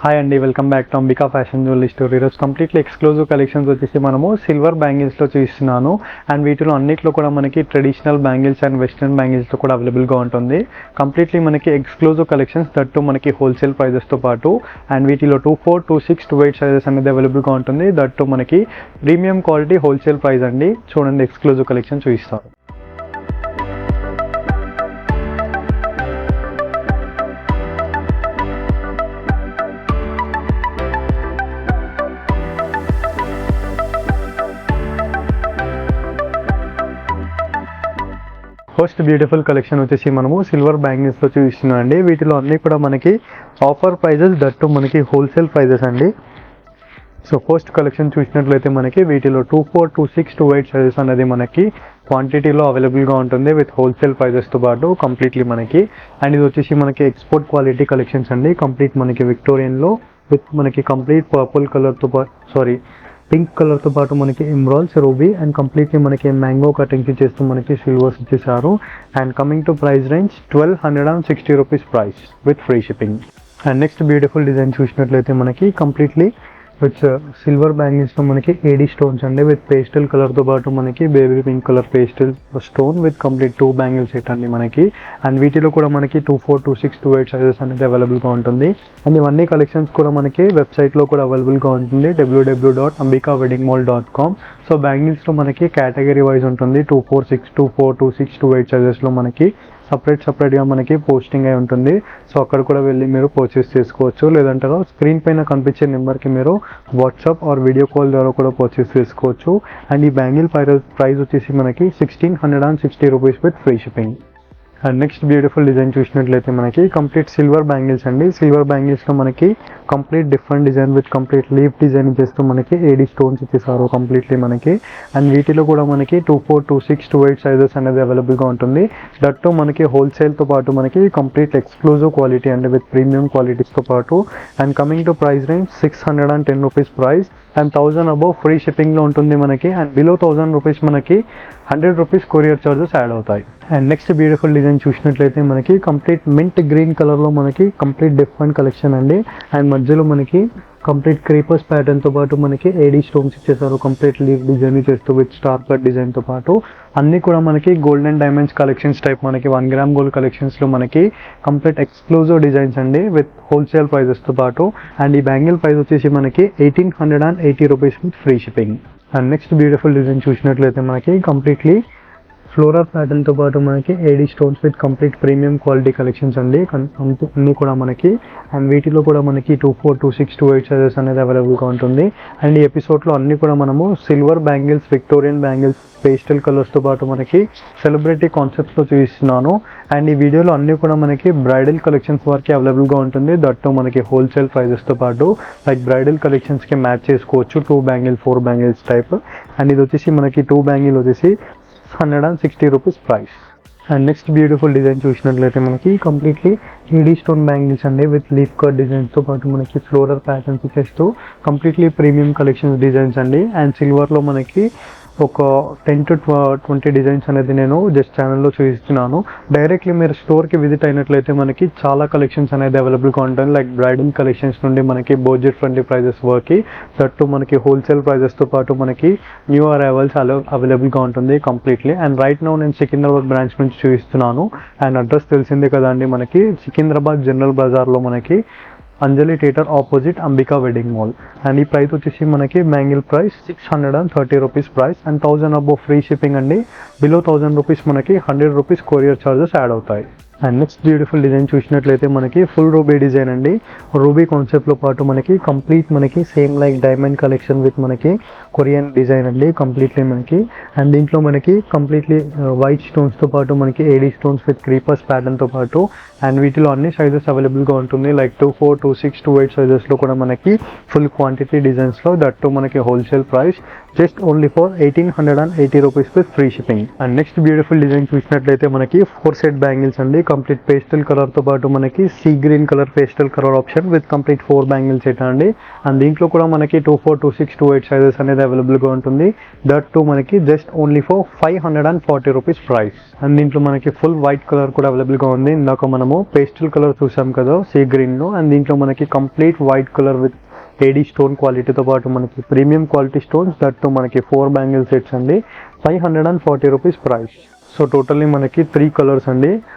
Hi అండి, welcome back to Ambika fashion jewellery store. ఈరోజు completely exclusive collections వచ్చేసి మనము సిల్వర్ బ్యాంగిల్స్లో చూపిస్తున్నాను. అండ్ వీటిలో అన్నిట్లో కూడా మనకి ట్రెడిషనల్ బ్యాంగిల్స్ అండ్ వెస్ట్రన్ బ్యాంగిల్స్తో కూడా అవైలబుల్గా ఉంటుంది. కంప్లీట్లీ మనకి ఎక్స్క్లూజివ్ కలెక్షన్స్ దట్టు మనకి హోల్సేల్ ప్రైజెస్తో పాటు. అండ్ వీటిలో 24, 26, 28 సైజెస్ అనేది అవైలబుల్గా ఉంటుంది. దట్టు మనకి ప్రీమియం క్వాలిటీ హోల్సేల్ ప్రైస్ అండి. చూడండి, ఎక్స్క్లూజివ్ కలెక్షన్ చూపిస్తాను. ఫస్ట్ బ్యూటిఫుల్ కలెక్షన్ వచ్చేసి మనము సిల్వర్ బ్యాంగిల్స్లో చూపిస్తున్నాం అండి. వీటిలో అన్నీ కూడా మనకి ఆఫర్ ప్రైజెస్ దట్టు మనకి హోల్సేల్ ప్రైజెస్ అండి. సో ఫస్ట్ కలెక్షన్ చూసినట్లయితే మనకి వీటిలో 24, 26, 28 సైజెస్ అనేది మనకి క్వాంటిటీలో అవైలబుల్గా ఉంటుంది విత్ హోల్సేల్ ప్రైజెస్తో పాటు కంప్లీట్లీ మనకి. అండ్ ఇది వచ్చేసి మనకి ఎక్స్పోర్ట్ క్వాలిటీ కలెక్షన్స్ అండి. కంప్లీట్ మనకి విక్టోరియన్లో విత్ మనకి కంప్లీట్ పర్పుల్ కలర్తో పాటు పింక్ కలర్తో పాటు మనకి ఎమరాల్డ్స్, రూబీ అండ్ కంప్లీట్లీ మనకి మ్యాంగో కటింగ్స్ చేస్తూ మనకి సిల్వర్స్ ఇచ్చేసారు. And coming to price range 1260 rupees price with free shipping. And next beautiful design చూసినట్లయితే మనకి కంప్లీట్లీ విత్ సిల్వర్ బ్యాంగిల్స్లో మనకి ఏడీ స్టోన్స్ అండి విత్ పేస్టల్ కలర్తో పాటు మనకి baby pink colour pastel stone with complete 2 bangle set అండి మనకి. అండ్ వీటిలో కూడా మనకి 24, 26, 28 సైజెస్ అనేది అవైలబుల్గా ఉంటుంది. అండ్ ఇవన్నీ కలెక్షన్స్ కూడా మనకి వెబ్సైట్లో కూడా అవైలబుల్గా ఉంటుంది, www.ambikaweddingmall.com. సో బ్యాంగిల్స్లో మనకి కేటగిరీ వైజ్ ఉంటుంది. 24, 6, 24, 26, 28 సైజెస్లో మనకి సపరేట్గా మనకి పోస్టింగ్ అయి ఉంటుంది. సో అక్కడ కూడా వెళ్ళి మీరు పర్చేస్ చేసుకోవచ్చు. లేదంటే స్క్రీన్ పైన కనిపించే నెంబర్కి మీరు వాట్సాప్ ఆర్ వీడియో కాల్ ద్వారా కూడా పర్చేస్ చేసుకోవచ్చు. అండ్ ఈ బ్యాంగిల్ ప్రైస్ వచ్చేసి మనకి 1660 rupees with free shipping. And next beautiful design చూసినట్లయితే మనకి కంప్లీట్ సిల్వర్ బ్యాంగిల్స్ అండి. సిల్వర్ బ్యాంగిల్స్లో మనకి complete different design with complete leaf design చేస్తూ మనకి ఏడీ స్టోన్స్ ఇచ్చేసారు కంప్లీట్లీ మనకి. అండ్ వీటిలో కూడా మనకి 24, 26, 28 సైజెస్ అనేది అవైలబుల్గా ఉంటుంది. దట్టు మనకి హోల్సేల్తో పాటు మనకి కంప్లీట్ ఎక్స్క్లూజివ్ క్వాలిటీ అండి విత్ ప్రీమియం క్వాలిటీస్తో పాటు. And coming to price range 610 rupees price. And 1000 above free షిప్పింగ్లో ఉంటుంది మనకి. అండ్ బిలో 1000 రూపీస్ మనకి 100 రూపీస్ కొరియర్ చార్జెస్ యాడ్ అవుతాయి. అండ్ నెక్స్ట్ బ్యూటిఫుల్ డిజైన్ చూసినట్లయితే మనకి కంప్లీట్ మింట్ గ్రీన్ కలర్లో మనకి కంప్లీట్ డిఫరెంట్ కలెక్షన్ అండి. అండ్ మధ్యలో మనకి కంప్లీట్ క్రీపర్స్ ప్యాటర్న్తో పాటు మనకి ఏడీ స్టోన్స్ ఇచ్చేసారు కంప్లీట్ లీవ్ డిజైన్ చేస్తూ విత్ స్టార్ కట్ డిజైన్తో పాటు. అన్నీ కూడా మనకి gold and diamonds collections type మనకి 1 గ్రామ్ గోల్డ్ కలెక్షన్స్లో మనకి కంప్లీట్ ఎక్స్క్లూజివ్ డిజైన్స్ అండి విత్ హోల్సేల్ ప్రైజెస్తో పాటు. అండ్ ఈ బ్యాంగిల్ ప్రైస్ వచ్చేసి మనకి 1880 rupees with free shipping. And next beautiful design చూసినట్లయితే మనకి కంప్లీట్లీ ఫ్లోరల్ ప్యాటర్న్తో పాటు మనకి AD stones with complete premium quality collections అండి అన్నీ కూడా మనకి. అండ్ వీటిలో కూడా మనకి 24, 26, 28 సైజెస్ అనేది అవైలబుల్గా ఉంటుంది. అండ్ ఈ ఎపిసోడ్లో అన్నీ కూడా మనము silver bangles, Victorian bangles, pastel కలర్స్తో పాటు మనకి సెలబ్రిటీ కాన్సెప్ట్స్తో చూపిస్తున్నాను. అండ్ ఈ వీడియోలో అన్నీ కూడా మనకి బ్రైడల్ కలెక్షన్స్ వరకు అవైలబుల్గా ఉంటుంది. దట్టు మనకి హోల్సేల్ ప్రైజెస్తో పాటు లైక్ బ్రైడల్ కలెక్షన్స్కి మ్యాచ్ చేసుకోవచ్చు 2 బ్యాంగిల్, 4 బ్యాంగిల్స్ టైప్. అండ్ ఇది వచ్చేసి మనకి 2 బ్యాంగిల్ వచ్చేసి 160 rupees price. And next beautiful design చూసినట్లయితే మనకి కంప్లీట్లీ ఏడీ స్టోన్ బ్యాంగిల్స్ అండి విత్ లీఫ్ కట్ డిజైన్స్తో పాటు మనకి ఫ్లోరల్ ప్యాటర్న్స్ ఇచ్చేస్తూ కంప్లీట్లీ ప్రీమియం కలెక్షన్స్ డిజైన్స్ అండి. అండ్ సిల్వర్లో మనకి ఒక 10 to 20 డిజైన్స్ అనేది నేను జస్ట్ ఛానల్లో చూపిస్తున్నాను. డైరెక్ట్లీ మీరు స్టోర్కి విజిట్ అయినట్లయితే మనకి చాలా కలెక్షన్స్ అనేది అవైలబుల్గా ఉంటుంది. లైక్ బ్రైడల్ కలెక్షన్స్ నుండి మనకి బడ్జెట్ ఫ్రెండ్లీ ప్రైజెస్ వరకు దట్టు మనకి హోల్సేల్ ప్రైజెస్తో పాటు మనకి న్యూ అరైవల్స్ అవైలబుల్గా ఉంటుంది కంప్లీట్లీ. అండ్ రైట్ నౌ నేను సికింద్రాబాద్ బ్రాంచ్ నుంచి చూపిస్తున్నాను. అండ్ అడ్రస్ తెలిసిందే కదండి మనకి సికింద్రాబాద్ జనరల్ బజార్లో మనకి Anjali theatre opposite Ambika wedding mall. And ఈ ప్రైస్ వచ్చేసి మనకి bangle price 630 rupees price. And 1000 above free shipping అండి. బిలో 1000 రూపీస్ మనకి 100 రూపీస్ కొరియర్ చార్జెస్ యాడ్ అవుతాయి. అండ్ నెక్స్ట్ బ్యూటిఫుల్ డిజైన్ చూసినట్లయితే మనకి ఫుల్ రూబీ డిజైన్ అండి. రూబీ కాన్సెప్ట్లో పాటు మనకి కంప్లీట్ మనకి same like diamond collection with మనకి కొరియన్ డిజైన్ అండి కంప్లీట్లీ మనకి. అండ్ దీంట్లో మనకి కంప్లీట్లీ వైట్ స్టోన్స్తో పాటు మనకి ఏడీ స్టోన్స్ విత్ క్రీపర్స్ ప్యాటర్న్తో పాటు. అండ్ వీటిలో అన్ని సైజెస్ అవైలబుల్గా ఉంటుంది లైక్ 24, 26, 28 సైజెస్లో కూడా మనకి ఫుల్ క్వాంటిటీ డిజైన్స్లో దట్టు మనకి wholesale price just only for 1880 rupees with free shipping. And next beautiful design చూసినట్లయితే మనకి 4 సెట్ బ్యాంగిల్స్ అండి కంప్లీట్ పేస్టల్ కలర్తో పాటు మనకి see green colour pastel colour option with complete 4 bangle set అండి. అండ్ దీంట్లో కూడా మనకి 24, 26, 28 సైజెస్ అనేది అవైలబుల్గా ఉంటుంది. దట్ టు మనకి just only for 540 rupees price. And దీంట్లో మనకి ఫుల్ వైట్ కలర్ కూడా అవైలబుల్గా ఉంది. ఇందాక మనము పేస్టల్ కలర్ చూసాం కదా సీ గ్రీన్లో, అండ్ దీంట్లో మనకి complete white colour with AD stone క్వాలిటీతో పాటు మనకి premium quality stones, that to మనకి 4 బ్యాంగిల్ సెట్స్ అండి. 540 రూపీస్ ప్రైస్. సో టోటల్లీ మనకి 3 కలర్స్ అండి.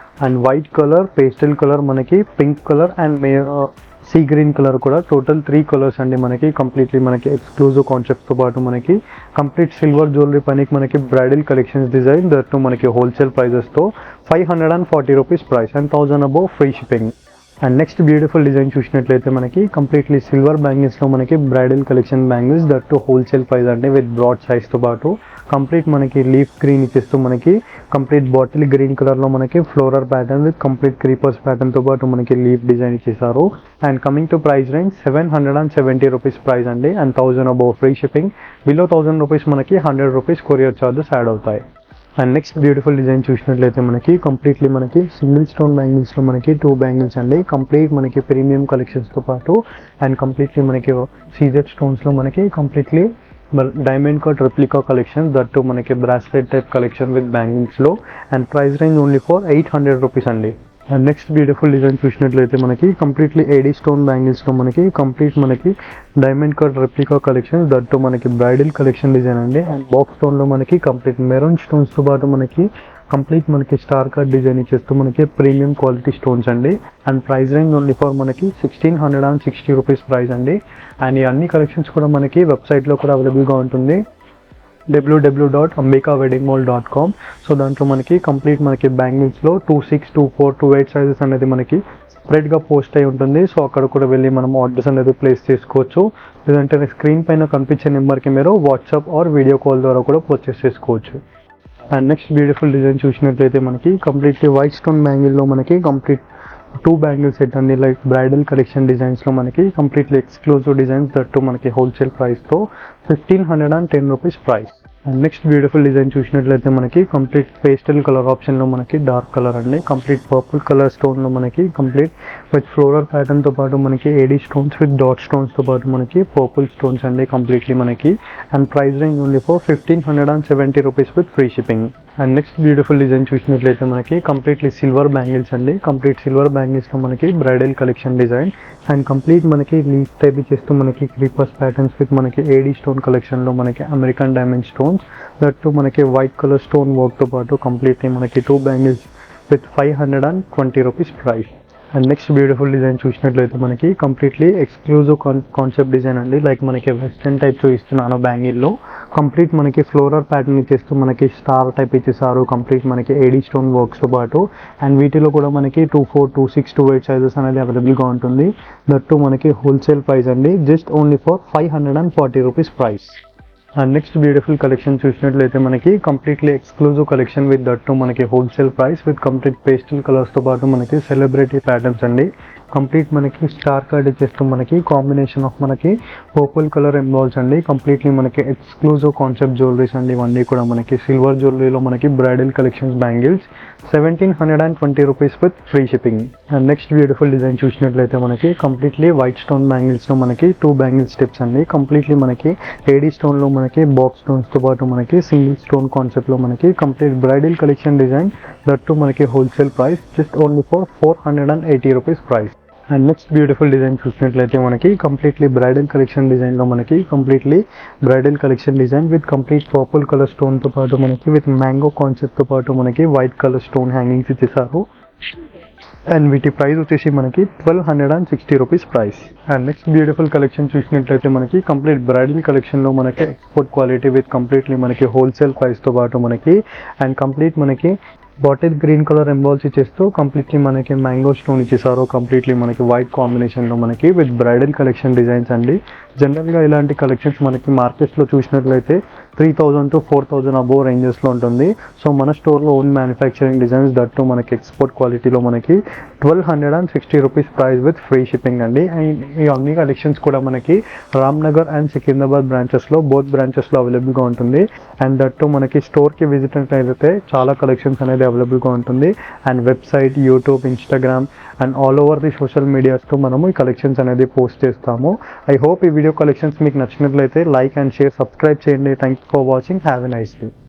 And white colour, pastel colour, మనకి pink colour and sea green colour కూడా టోటల్ 3 కలర్స్ అండి. మనకి కంప్లీట్లీ మనకి ఎక్స్క్లూజివ్ కాన్సెప్ట్తో పాటు మనకి కంప్లీట్ సిల్వర్ జ్యువెలరీ పనికి మనకి bridal collections design, that to మనకి హోల్సేల్ ప్రైజెస్తో 540 rupees price and 1000 above free shipping. And next beautiful design చూసినట్లయితే మనకి కంప్లీట్లీ సిల్వర్ బ్యాంగిల్స్లో మనకి bridal collection bangles, that to wholesale price అండి విత్ బ్రాడ్ సైజ్తో పాటు కంప్లీట్ మనకి లీఫ్ గ్రీన్ ఇచ్చేస్తూ మనకి కంప్లీట్ బాటిల్ గ్రీన్ కలర్లో మనకి floral pattern with complete creepers ప్యాటర్న్తో పాటు మనకి లీఫ్ డిజైన్ ఇచ్చేసారు. And coming to price range 770 rupees price అండి and 1000 above free shipping. Below 1000 rupees మనకి 100 రూపీస్ కొరియర్ ఛార్జెస్ యాడ్ అవుతాయి. అండ్ నెక్స్ట్ బ్యూటిఫుల్ డిజైన్ చూసినట్లయితే మనకి కంప్లీట్లీ మనకి సింగిల్ స్టోన్ బ్యాంగిల్స్లో మనకి 2 బ్యాంగిల్స్ అండి. కంప్లీట్ మనకి ప్రీమియం కలెక్షన్స్తో పాటు అండ్ కంప్లీట్లీ మనకి సీజెడ్ స్టోన్స్లో మనకి completely diamond cut replica collection, that to మనకి బ్రాస్లెట్ టైప్ కలెక్షన్ విత్ బ్యాంగిల్స్లో and price range only for 800 rupees అండి. అండ్ నెక్స్ట్ బ్యూటిఫుల్ డిజైన్ చూసినట్లయితే మనకి కంప్లీట్లీ ఏడీ స్టోన్ బ్యాంగిల్స్లో మనకి కంప్లీట్ మనకి diamond cut replica collection, that to మనకి bridal collection design అండి. అండ్ బాక్స్ స్టోన్లో మనకి కంప్లీట్ మెరూన్ స్టోన్స్తో పాటు మనకి కంప్లీట్ మనకి స్టార్ కట్ డిజైన్ ఇచ్చేస్తూ మనకి ప్రీమియం క్వాలిటీ స్టోన్స్ అండి. And price range only for మనకి 1660 రూపీస్ ప్రైస్ అండి. అండ్ ఈ అన్ని కలెక్షన్స్ కూడా మనకి వెబ్సైట్లో కూడా అవైలబుల్గా ఉంటుంది, www.ambikaweddingmall.com. సో దాంట్లో మనకి కంప్లీట్ మనకి బ్యాంగిల్స్లో 26, 24, 28 సైజెస్ అనేది మనకి సపరేట్గా పోస్ట్ అయి ఉంటుంది. సో అక్కడ కూడా వెళ్ళి మనం ఆర్డర్స్ అనేది ప్లేస్ చేసుకోవచ్చు. లేదంటే స్క్రీన్ పైన కనిపించే నెంబర్కి మీరు వాట్సాప్ ఆర్ వీడియో కాల్ ద్వారా కూడా పర్చేస్ చేసుకోవచ్చు. అండ్ నెక్స్ట్ బ్యూటిఫుల్ డిజైన్ చూసినట్లయితే మనకి కంప్లీట్లీ వైట్ స్టోన్ బ్యాంగిల్లో మనకి కంప్లీట్ 2 బ్యాంగిల్ సెట్ అండి. లైక్ బ్రైడల్ కలెక్షన్ డిజైన్స్లో మనకి completely exclusive designs, that to మనకి హోల్సేల్ ప్రైస్తో 1510 rupees price. And next beautiful design చూసినట్లయితే మనకి కంప్లీట్ పేస్టల్ కలర్ ఆప్షన్లో మనకి డార్క్ కలర్ అండి. కంప్లీట్ పర్పుల్ కలర్ స్టోన్లో మనకి కంప్లీట్ విత్ ఫ్లోరల్ ప్యాటర్న్తో పాటు మనకి ఏడీ స్టోన్స్ విత్ డాట్ స్టోన్స్తో పాటు మనకి పర్పుల్ స్టోన్స్ అండి కంప్లీట్లీ మనకి. And price range only for 1570 rupees with free shipping. And next beautiful design చూసినట్లయితే మనకి కంప్లీట్లీ సిల్వర్ బ్యాంగిల్స్ అండి. కంప్లీట్ సిల్వర్ బ్యాంగిల్స్లో మనకి bridal collection design and complete మనకి లీఫ్ టైప్ ఇచ్చేస్తూ మనకి క్రీపర్స్ ప్యాటర్న్స్ విత్ మనకి ఏడీ స్టోన్ కలెక్షన్లో మనకి American diamond stones, that to మనకి వైట్ కలర్ స్టోన్ వర్క్తో పాటు కంప్లీట్లీ మనకి 2 bangles with 520 rupees price. And next beautiful design చూసినట్లయితే మనకి కంప్లీట్లీ ఎక్స్క్లూజివ్ కాన్సెప్ట్ డిజైన్ అండి. లైక్ మనకి వెస్టర్న్ టైప్ చూపిస్తున్నాను బ్యాంగిల్లో కంప్లీట్ మనకి ఫ్లోరల్ ప్యాటర్న్ ఇచ్చేస్తూ మనకి స్టార్ టైప్ ఇచ్చేసారు కంప్లీట్ మనకి ఏడీ స్టోన్ వర్క్స్తో పాటు. అండ్ వీటిలో కూడా మనకి 24, 26, 28 సైజెస్ అనేది అవైలబుల్గా ఉంటుంది. దట్ టు మనకి హోల్సేల్ ప్రైస్ అండి, just only for 540 rupees price. And next beautiful collection చూసినట్లయితే మనకి completely exclusive collection with that to మనకి wholesale price with complete pastel కలర్స్తో పాటు మనకి సెలబ్రిటీ ప్యాటర్న్స్ అండి. కంప్లీట్ మనకి స్టార్ కార్డ్ ఇచ్చేస్తూ మనకి కాంబినేషన్ ఆఫ్ మనకి పర్పుల్ కలర్ ఎంబాల్స్ అండి. కంప్లీట్లీ మనకి ఎక్స్క్లూజివ్ కాన్సెప్ట్ జ్యువెలరీస్ అండి. ఇవన్నీ కూడా మనకి సిల్వర్ జ్యువెలరీలో మనకి bridal collections bangles 1720 rupees with free shipping. And next beautiful design చూసినట్లయితే మనకి కంప్లీట్లీ వైట్ స్టోన్ బ్యాంగిల్స్లో మనకి 2 బ్యాంగిల్ స్టెప్స్ అండి. కంప్లీట్లీ మనకి ఏడీ స్టోన్లో మనకి బాక్స్ స్టోన్స్తో పాటు మనకి సింగిల్ స్టోన్ కాన్సెప్ట్లో మనకి complete bridal collection design, that to మనకి wholesale price just only for 480 rupees price. And next beautiful design చూసినట్లయితే మనకి కంప్లీట్లీ బ్రైడల్ కలెక్షన్ డిజైన్లో మనకి completely bridal collection design with complete purple colour స్టోన్తో పాటు మనకి విత్ మ్యాంగో కాన్సెప్ట్తో పాటు మనకి వైట్ కలర్ స్టోన్ హ్యాంగింగ్స్ ఇచ్చేసారు. అండ్ వీటి ప్రైస్ వచ్చేసి మనకి 1260 rupees price. And next beautiful collection చూసినట్లయితే మనకి కంప్లీట్ బ్రైడల్ కలెక్షన్లో మనకి ఎక్స్పోర్ట్ క్వాలిటీ విత్ కంప్లీట్లీ మనకి హోల్సేల్ ప్రైస్తో పాటు మనకి అండ్ కంప్లీట్ మనకి బాటిల్ గ్రీన్ కలర్ ఎంబాల్స్ ఇచ్చేస్తూ కంప్లీట్లీ మనకి మ్యాంగో స్టోన్ ఇచ్చేసారు కంప్లీట్లీ మనకి వైట్ కాంబినేషన్లో మనకి విత్ బ్రైడల్ కలెక్షన్ డిజైన్స్ అండి. జనరల్గా ఇలాంటి కలెక్షన్స్ మనకి మార్కెట్స్లో చూసినట్లయితే 3000 to 4000 అబోవ్ రేంజెస్లో ఉంటుంది. సో మన స్టోర్లో ఓన్ మ్యానుఫ్యాక్చరింగ్ డిజైన్స్ దట్టు మనకి ఎక్స్పోర్ట్ క్వాలిటీలో మనకి 1260 rupees price with free shipping అండి. అండ్ ఈ అన్ని కలెక్షన్స్ కూడా మనకి రామ్నగర్ అండ్ సికింద్రాబాద్ బ్రాంచెస్లో బోత్ బ్రాంచెస్లో అవైలబుల్గా ఉంటుంది. అండ్ దట్టు మనకి స్టోర్కి విజిట్ అయితే చాలా కలెక్షన్స్ అనేది అవైలబుల్గా ఉంటుంది. And website, YouTube, Instagram and all over the social మీడియాస్తో మనము ఈ కలెక్షన్స్ అనేది పోస్ట్ చేస్తాము. ఐ హోప్ ఈ వీడియో కలెక్షన్స్ మీకు నచ్చినట్లయితే లైక్ అండ్ షేర్, సబ్స్క్రైబ్ చేయండి. Thank you for watching. Have a nice day.